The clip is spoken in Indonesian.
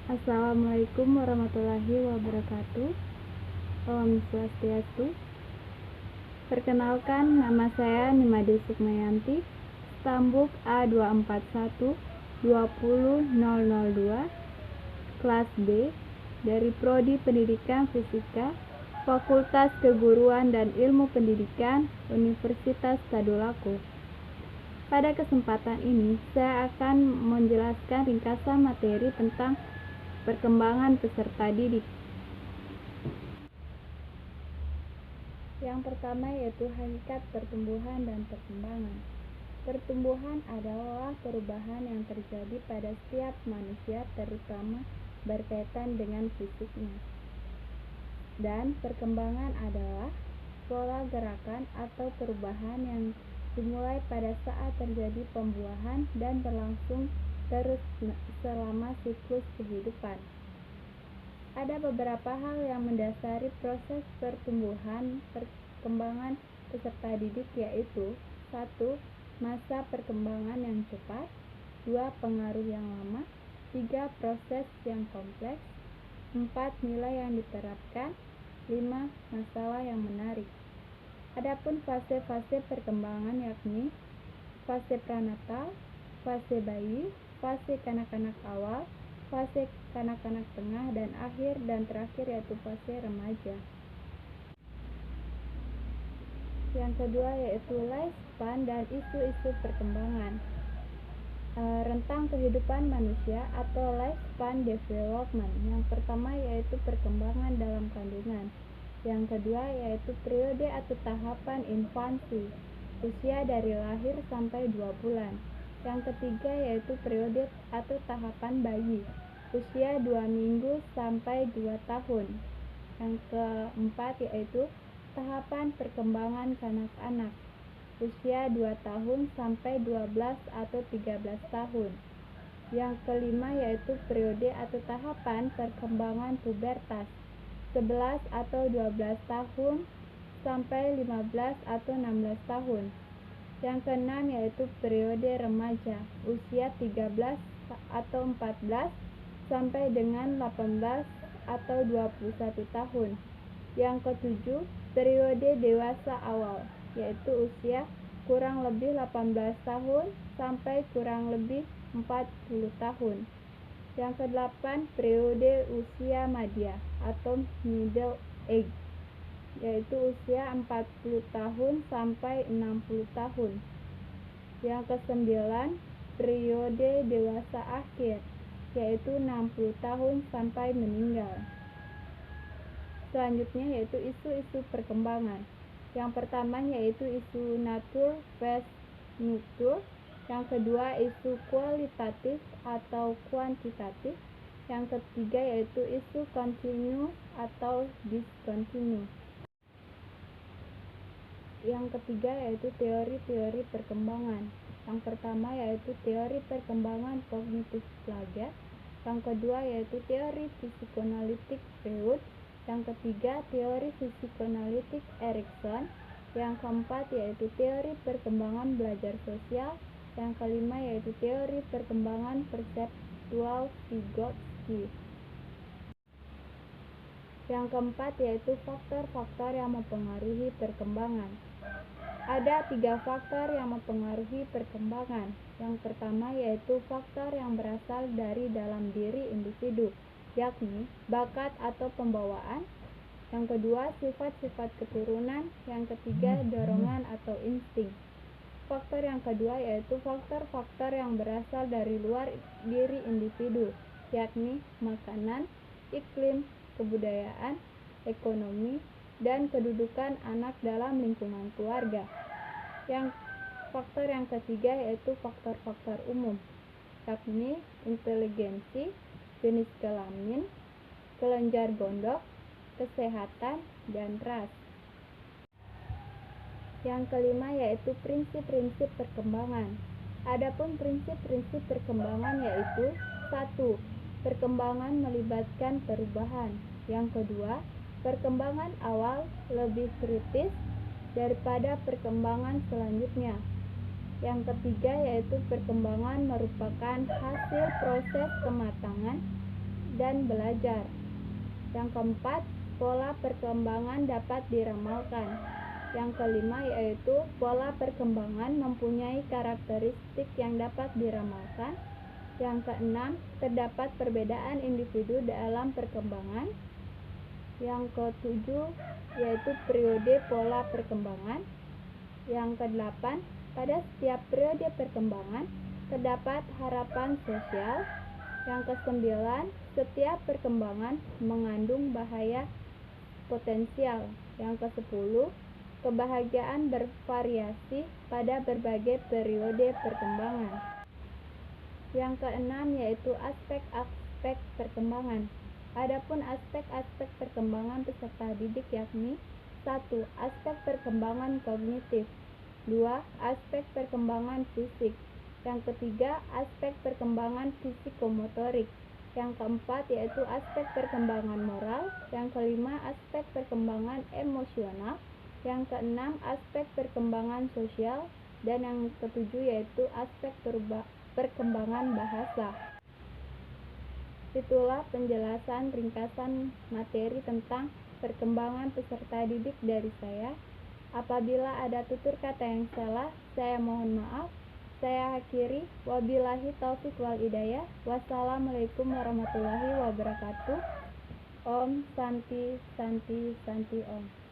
Assalamualaikum warahmatullahi wabarakatuh. Om Swastiastu. Perkenalkan, nama saya Nimade Sukmayanti, Stambuk A241 20002, kelas B, dari Prodi Pendidikan Fisika, Fakultas Keguruan dan Ilmu Pendidikan, Universitas Tadulako. Pada kesempatan ini, saya akan menjelaskan ringkasan materi tentang perkembangan peserta didik. Yang pertama yaitu hakikat pertumbuhan dan perkembangan. Pertumbuhan adalah perubahan yang terjadi pada setiap manusia, terutama berkaitan dengan fisiknya. Dan perkembangan adalah pola gerakan atau perubahan yang dimulai pada saat terjadi pembuahan dan berlangsung terus selama siklus kehidupan. Ada beberapa hal yang mendasari proses perkembangan peserta didik, yaitu 1. Masa perkembangan yang cepat, 2. Pengaruh yang lama, 3. Proses yang kompleks, 4. Nilai yang diterapkan, 5. Masalah yang menarik. Adapun fase-fase perkembangan yakni fase pranatal, fase bayi, fase kanak-kanak awal, fase kanak-kanak tengah dan akhir, dan terakhir yaitu fase remaja. Yang kedua yaitu lifespan dan isu-isu perkembangan. Rentang kehidupan manusia atau lifespan development. Yang pertama yaitu perkembangan dalam kandungan. Yang kedua yaitu periode atau tahapan infansi, usia dari lahir sampai 2 bulan. Yang ketiga yaitu periode atau tahapan bayi, usia 2 minggu sampai 2 tahun. Yang keempat yaitu tahapan perkembangan kanak-kanak, usia 2 tahun sampai 12 atau 13 tahun. Yang kelima yaitu periode atau tahapan perkembangan pubertas, 11 atau 12 tahun sampai 15 atau 16 tahun. Yang keenam yaitu periode remaja, usia 13 atau 14 sampai dengan 18 atau 21 tahun. Yang ketujuh, periode dewasa awal, yaitu usia kurang lebih 18 tahun sampai kurang lebih 40 tahun. Yang kedelapan, periode usia madya atau middle age, yaitu usia 40 tahun sampai 60 tahun. Yang kesembilan, periode dewasa akhir, yaitu 60 tahun sampai meninggal. Selanjutnya yaitu isu-isu perkembangan. Yang pertama yaitu isu nature versus nurture. Yang kedua isu kualitatif atau kuantitatif. Yang ketiga yaitu isu continue atau discontinue. Yang ketiga yaitu teori-teori perkembangan. Yang pertama yaitu teori perkembangan kognitif Piaget. Yang kedua yaitu teori psikoanalitik Freud. Yang ketiga teori psikoanalitik Erikson. Yang keempat yaitu teori perkembangan belajar sosial. Yang kelima yaitu teori perkembangan perseptual Vygotsky. Yang keempat yaitu faktor-faktor yang mempengaruhi perkembangan. Ada 3 faktor yang mempengaruhi perkembangan. Yang pertama yaitu faktor yang berasal dari dalam diri individu, yakni bakat atau pembawaan. Yang kedua, sifat-sifat keturunan. Yang ketiga, dorongan atau insting. Faktor yang kedua yaitu faktor-faktor yang berasal dari luar diri individu, yakni makanan, iklim, kebudayaan, ekonomi, dan kedudukan anak dalam lingkungan keluarga. Yang faktor yang ketiga yaitu faktor-faktor umum, yakni inteligensi, jenis kelamin, kelenjar gondok, kesehatan, dan ras. Yang kelima yaitu prinsip-prinsip perkembangan. Adapun prinsip-prinsip perkembangan yaitu 1. Perkembangan melibatkan perubahan. Yang kedua, perkembangan awal lebih kritis daripada perkembangan selanjutnya. Yang ketiga yaitu perkembangan merupakan hasil proses kematangan dan belajar. Yang keempat, pola perkembangan dapat diramalkan. Yang kelima yaitu pola perkembangan mempunyai karakteristik yang dapat diramalkan. Yang keenam, terdapat perbedaan individu dalam perkembangan. Yang ketujuh yaitu periode pola perkembangan. Yang kedelapan, pada setiap periode perkembangan terdapat harapan sosial. Yang kesembilan, setiap perkembangan mengandung bahaya potensial. Yang kesepuluh, kebahagiaan bervariasi pada berbagai periode perkembangan. Yang keenam yaitu aspek-aspek perkembangan. Adapun aspek-aspek perkembangan peserta didik yakni 1. Aspek perkembangan kognitif. 2. Aspek perkembangan fisik. Yang ketiga, aspek perkembangan psikomotorik. Yang keempat yaitu aspek perkembangan moral. Yang kelima, aspek perkembangan emosional. Yang keenam, aspek perkembangan sosial. Dan yang ketujuh yaitu aspek perkembangan bahasa. Itulah penjelasan ringkasan materi tentang perkembangan peserta didik dari saya. Apabila ada tutur kata yang salah, saya mohon maaf. Saya akhiri. Wabillahi taufik wal hidayah. Wassalamualaikum warahmatullahi wabarakatuh. Om Santi Santi Santi Om.